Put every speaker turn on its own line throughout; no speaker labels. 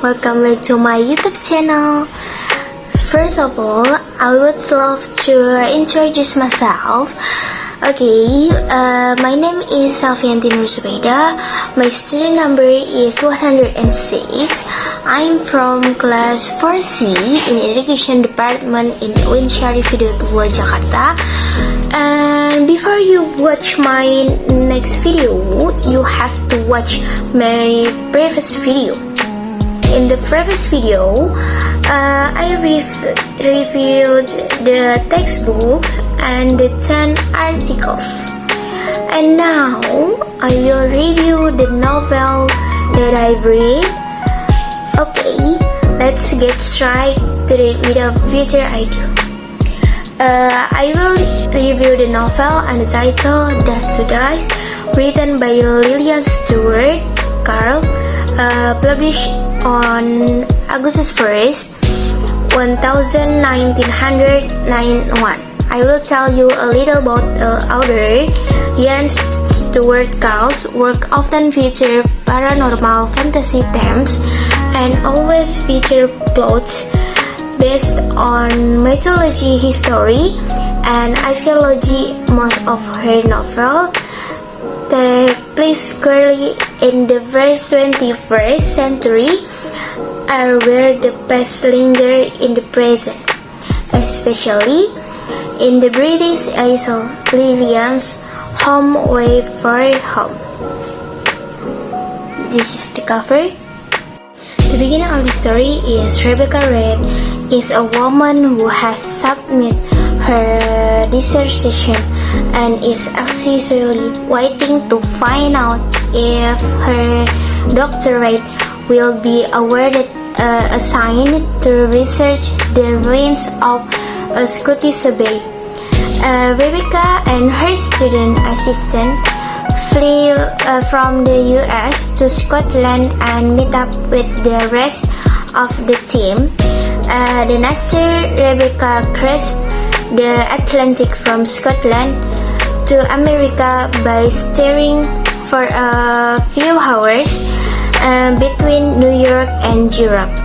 welcome back to my YouTube channel. First of all, I would love to introduce myself. Okay, my name is Selviyanti Nur Zubaedah. My student number is 106. I'm from class 4C in Education Department in UIN Syarif Hidayatullah, Jakarta. And before you watch my next video, you have to watch my previous video. In the previous video, I reviewed the textbooks and the 10 articles. And now, I will review the novel that I read. Okay, let's get straight to it without further ado. I will review the novel and the title Dust to Dust, written by Lillian Stewart, published on August 1st, 1991. I will tell you a little about the author. Lillian Stewart Carl's work often feature paranormal fantasy themes and always feature plots based on mythology, history, and archaeology. Most of her novels take place squarely in the first 21st century, are where the past linger in the present, especially in the British Isles. Lillian's home away for home. This is the cover. The beginning of the story is Rebecca Reed is a woman who has submitted her dissertation and is anxiously waiting to find out if her doctorate will be awarded, assigned to research the ruins of a Scottish Bay. Rebecca and her student assistant flew from the US to Scotland and meet up with the rest of the team. The next year, Rebecca crossed the Atlantic from Scotland to America by steering for a few hours between New York and Europe.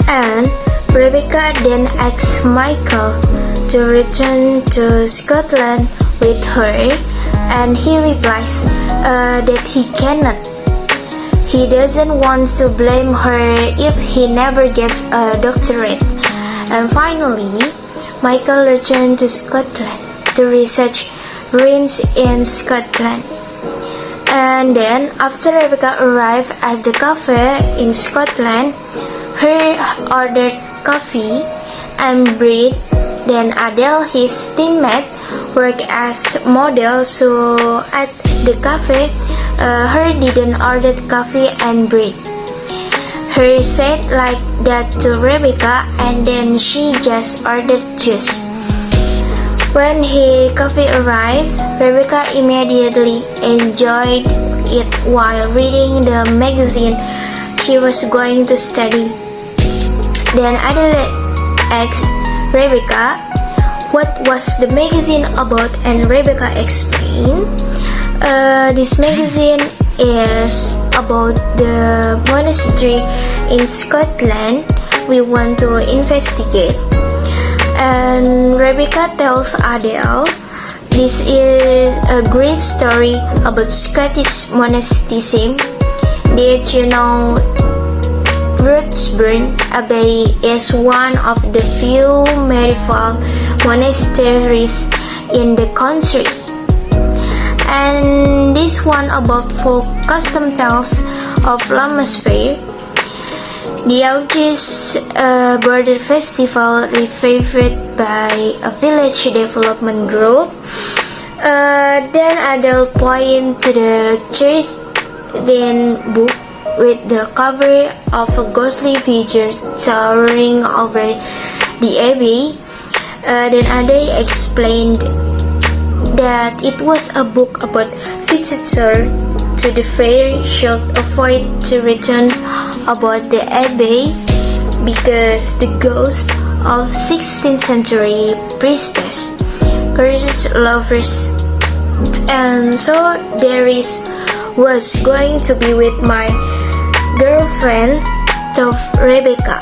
And Rebecca then asked Michael to return to Scotland with her, and he replies that he cannot. He doesn't want to blame her if he never gets a doctorate. And finally, Michael returned to Scotland to research ruins in Scotland. And then, after Rebecca arrived at the cafe in Scotland, her ordered coffee and bread. Then Adele, his teammate, worked as model, so at the cafe, her didn't order coffee and bread. Her said like that to Rebecca, and then she just ordered juice. When her coffee arrived, Rebecca immediately enjoyed it while reading the magazine she was going to study. Then Adele asked Rebecca what was the magazine about, and Rebecca explained, this magazine is about the monastery in Scotland we want to investigate. And Rebecca tells Adele, this is a great story about Scottish monasticism. Did you know Ruthsburn Abbey is one of the few medieval monasteries in the country? And this one about folk custom tales of Lammas Fair, the August Border Festival revived by a village development group. Then Adele pointed to the Cherith book with the cover of a ghostly figure towering over the abbey. Then Adele explained that it was a book about visitors to the fair should avoid to return about the abbey because the ghost of 16th century priestess curses lovers. And so there was going to be with my girlfriend to Rebecca.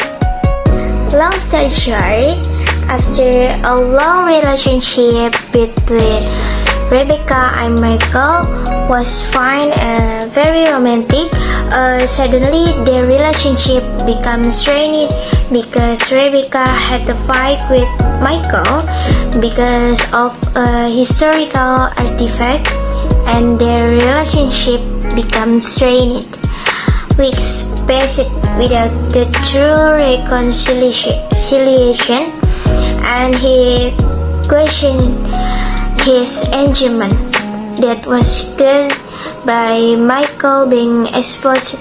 Long story short, after a long relationship between Rebecca and Michael was fine and very romantic, suddenly their relationship became strained because Rebecca had to fight with Michael because of a historical artifact, and their relationship became strained. Weeks passed without the true reconciliation, and he questioned his engagement that was caused by Michael being exposed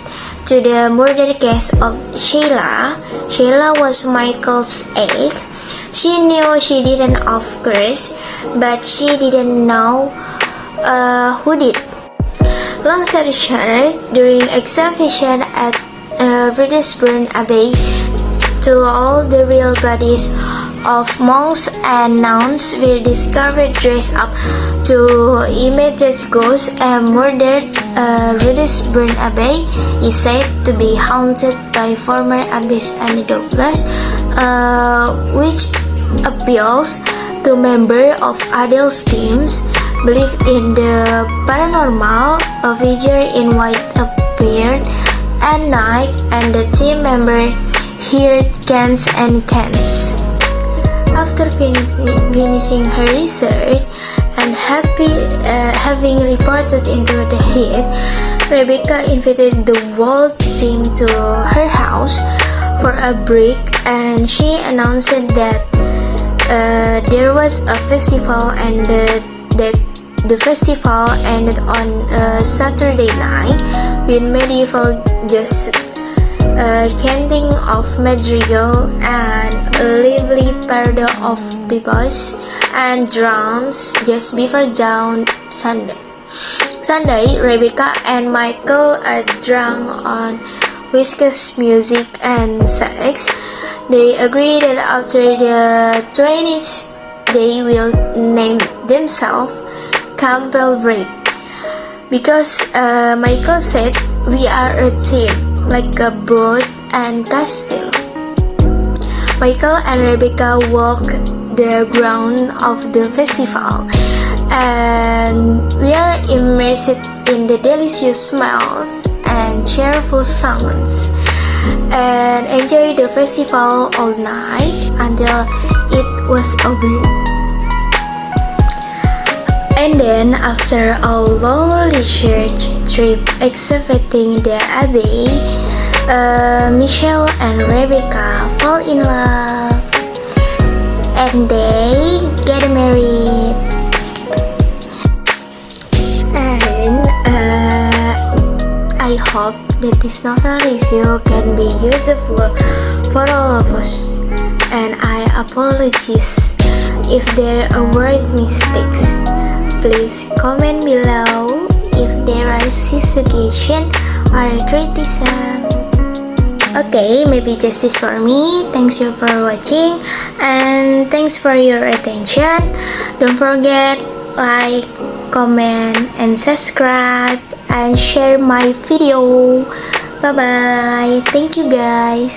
to the murder case of Sheila. Sheila was Michael's ex. She knew she didn't, of course, but she didn't know who did. Long story short, during execution at Retelling Abbey, to all the real bodies of monks and nuns were discovered dressed up to imitate ghosts, and murdered. Retelling Abbey is said to be haunted by former abbess Annie Douglas, which appeals to members of adult teams believe in the paranormal. A figure in white appeared at night, and the team member heard cans and cans. After finishing her research and having reported into the hit, Rebecca invited the whole team to her house for a break, and she announced that there was a festival, and that the festival ended on a Saturday night with medieval just chanting of madrigal and a lively parade of pipes and drums just before dawn. Sunday, Rebecca and Michael are drunk on whiskey, music, and sex. They agree that after the 20th they will name themselves Campbell Break, because Michael said, "We are a team, like a boat and castle." Michael and Rebecca walk the ground of the festival, and we are immersed in the delicious smells and cheerful sounds, and enjoy the festival all night until it was over. And then, after a long research trip excavating the abbey, Michelle and Rebecca fall in love, and they get married. And I hope that this novel review can be useful for all of us, and I apologize if there are word mistakes. Please comment below if there are suggestions or criticism. Okay, maybe just this for me. Thanks you for watching, and thanks for your attention. Don't forget like, comment, and subscribe, and share my video. Bye bye. Thank you guys.